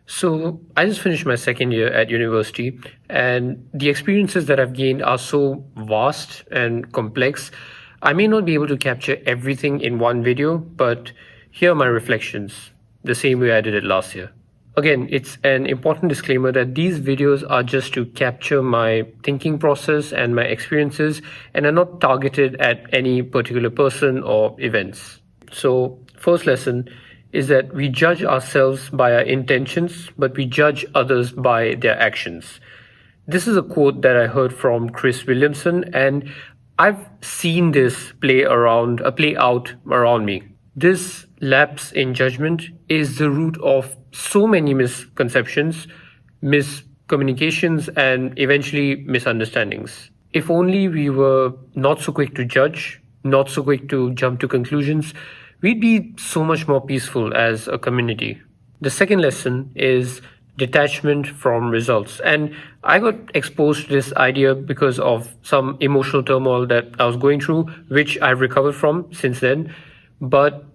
So, I just finished my second year at university, and the experiences that I've gained are so vast and complex. I may not be able to capture everything in one video, but here are my reflections, the same way I did it last year. Again, it's an important disclaimer that these videos are just to capture my thinking process and my experiences and are not targeted at any particular person or events. So, first lesson is that we judge ourselves by our intentions, but we judge others by their actions. This is a quote that I heard from Chris Williamson, and I've seen this play out around me. This lapse in judgment is the root of so many misconceptions, miscommunications, and eventually misunderstandings. If only we were not so quick to judge, not so quick to jump to conclusions, we'd be so much more peaceful as a community. The second lesson is detachment from results. And I got exposed to this idea because of some emotional turmoil that I was going through, which I've recovered from since then. But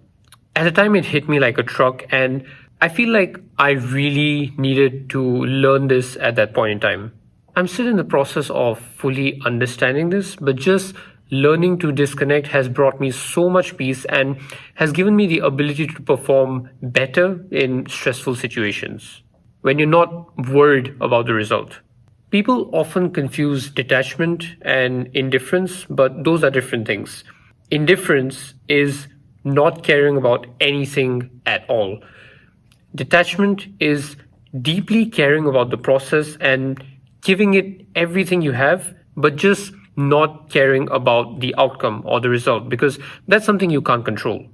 at the time, it hit me like a truck, and I feel like I really needed to learn this at that point in time. I'm still in the process of fully understanding this, but just learning to disconnect has brought me so much peace and has given me the ability to perform better in stressful situations when you're not worried about the result. People often confuse detachment and indifference, but those are different things. Indifference is not caring about anything at all. Detachment is deeply caring about the process and giving it everything you have, but just not caring about the outcome or the result because that's something you can't control.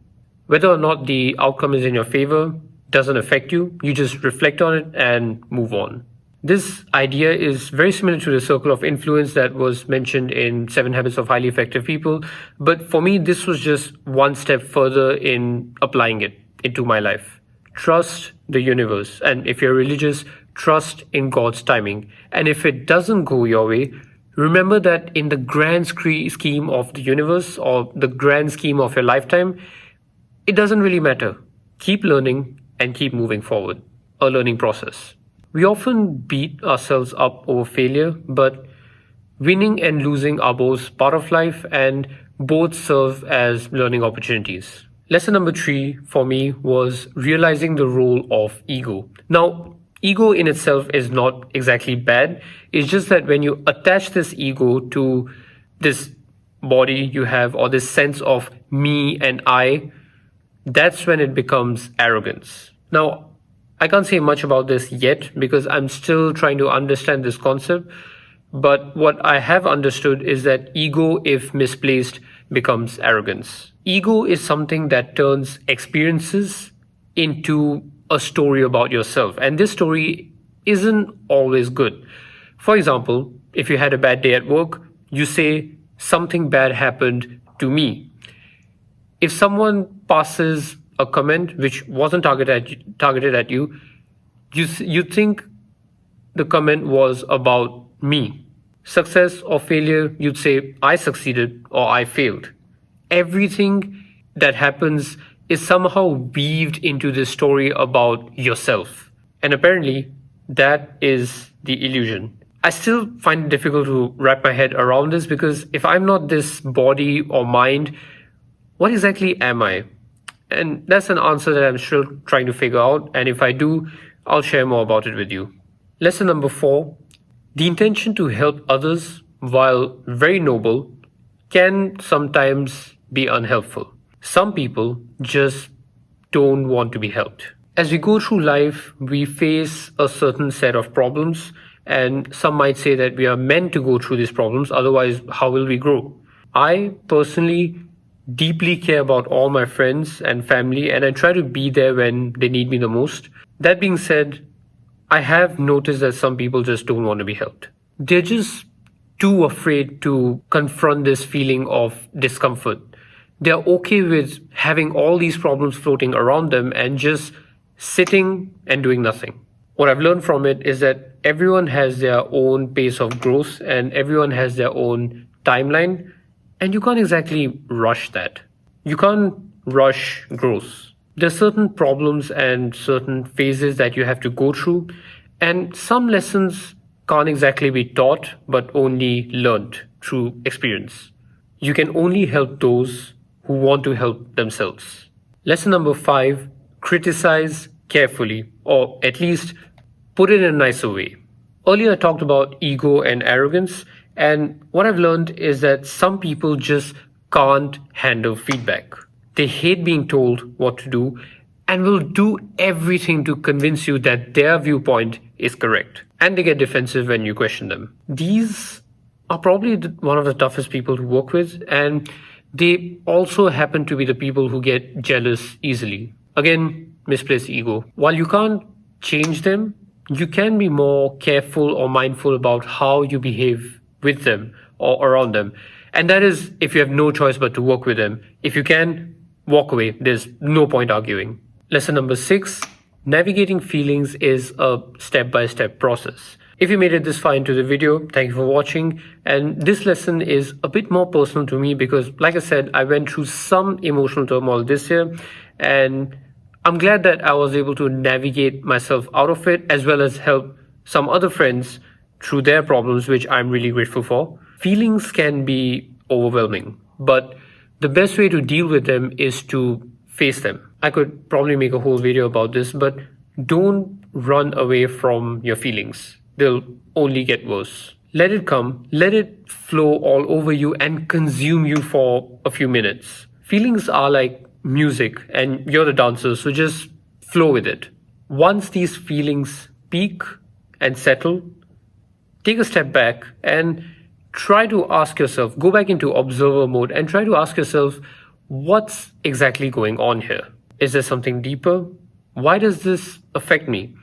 Whether or not the outcome is in your favor doesn't affect you. You just reflect on it and move on. This idea is very similar to the circle of influence that was mentioned in Seven Habits of Highly Effective People. But for me, this was just one step further in applying it into my life. Trust the universe. And if you're religious, trust in God's timing. And if it doesn't go your way, remember that in the grand scheme of the universe or the grand scheme of your lifetime, it doesn't really matter. Keep learning and keep moving forward. A learning process. We often beat ourselves up over failure, but winning and losing are both part of life and both serve as learning opportunities. Lesson number 3 for me was realizing the role of ego. Now, ego in itself is not exactly bad. It's just that when you attach this ego to this body you have or this sense of me and I, that's when it becomes arrogance. Now, I can't say much about this yet because I'm still trying to understand this concept. But what I have understood is that ego, if misplaced, becomes arrogance. Ego is something that turns experiences into a story about yourself. And this story isn't always good. For example, if you had a bad day at work, you say, something bad happened to me. If someone passes a comment which wasn't targeted at you, you think the comment was about me. Success or failure, you'd say, I succeeded or I failed. Everything that happens is somehow weaved into this story about yourself. And apparently, that is the illusion. I still find it difficult to wrap my head around this because if I'm not this body or mind, what exactly am I? And that's an answer that I'm still trying to figure out. And if I do, I'll share more about it with you. Lesson number 4, the intention to help others, while very noble, can sometimes be unhelpful. Some people just don't want to be helped. As we go through life, we face a certain set of problems, and some might say that we are meant to go through these problems, otherwise, how will we grow? I personally deeply care about all my friends and family, and I try to be there when they need me the most. That being said, I have noticed that some people just don't want to be helped. They're just too afraid to confront this feeling of discomfort. They're okay with having all these problems floating around them and just sitting and doing nothing. What I've learned from it is that everyone has their own pace of growth and everyone has their own timeline. And you can't exactly rush that. You can't rush growth. There are certain problems and certain phases that you have to go through, and some lessons can't exactly be taught but only learned through experience. You can only help those who want to help themselves. Lesson number 5: criticize carefully, or at least put it in a nicer way. Earlier, I talked about ego and arrogance, and what I've learned is that some people just can't handle feedback. They hate being told what to do and will do everything to convince you that their viewpoint is correct. And they get defensive when you question them. These are probably one of the toughest people to work with, and they also happen to be the people who get jealous easily. Again, misplaced ego. While you can't change them, you can be more careful or mindful about how you behave with them or around them. And that is if you have no choice but to work with them. If you can, walk away. There's no point arguing. Lesson number 6: navigating feelings is a step-by-step process. If you made it this far into the video, thank you for watching. And this lesson is a bit more personal to me because, like I said, I went through some emotional turmoil this year, and I'm glad that I was able to navigate myself out of it, as well as help some other friends through their problems, which I'm really grateful for. Feelings can be overwhelming, but the best way to deal with them is to face them. I could probably make a whole video about this, but don't run away from your feelings. They'll only get worse. Let it come, let it flow all over you and consume you for a few minutes. Feelings are like music, and you're the dancer, so just flow with it. Once these feelings peak and settle, take a step back and try to ask yourself, go back into observer mode and try to ask yourself, what's exactly going on here? Is there something deeper? Why does this affect me?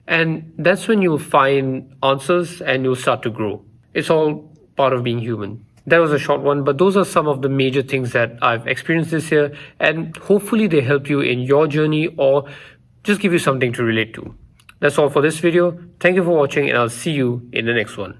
And that's when you'll find answers and you'll start to grow. It's all part of being human. That was a short one, but those are some of the major things that I've experienced this year, and hopefully they help you in your journey or just give you something to relate to. That's all for this video. Thank you for watching, and I'll see you in the next one.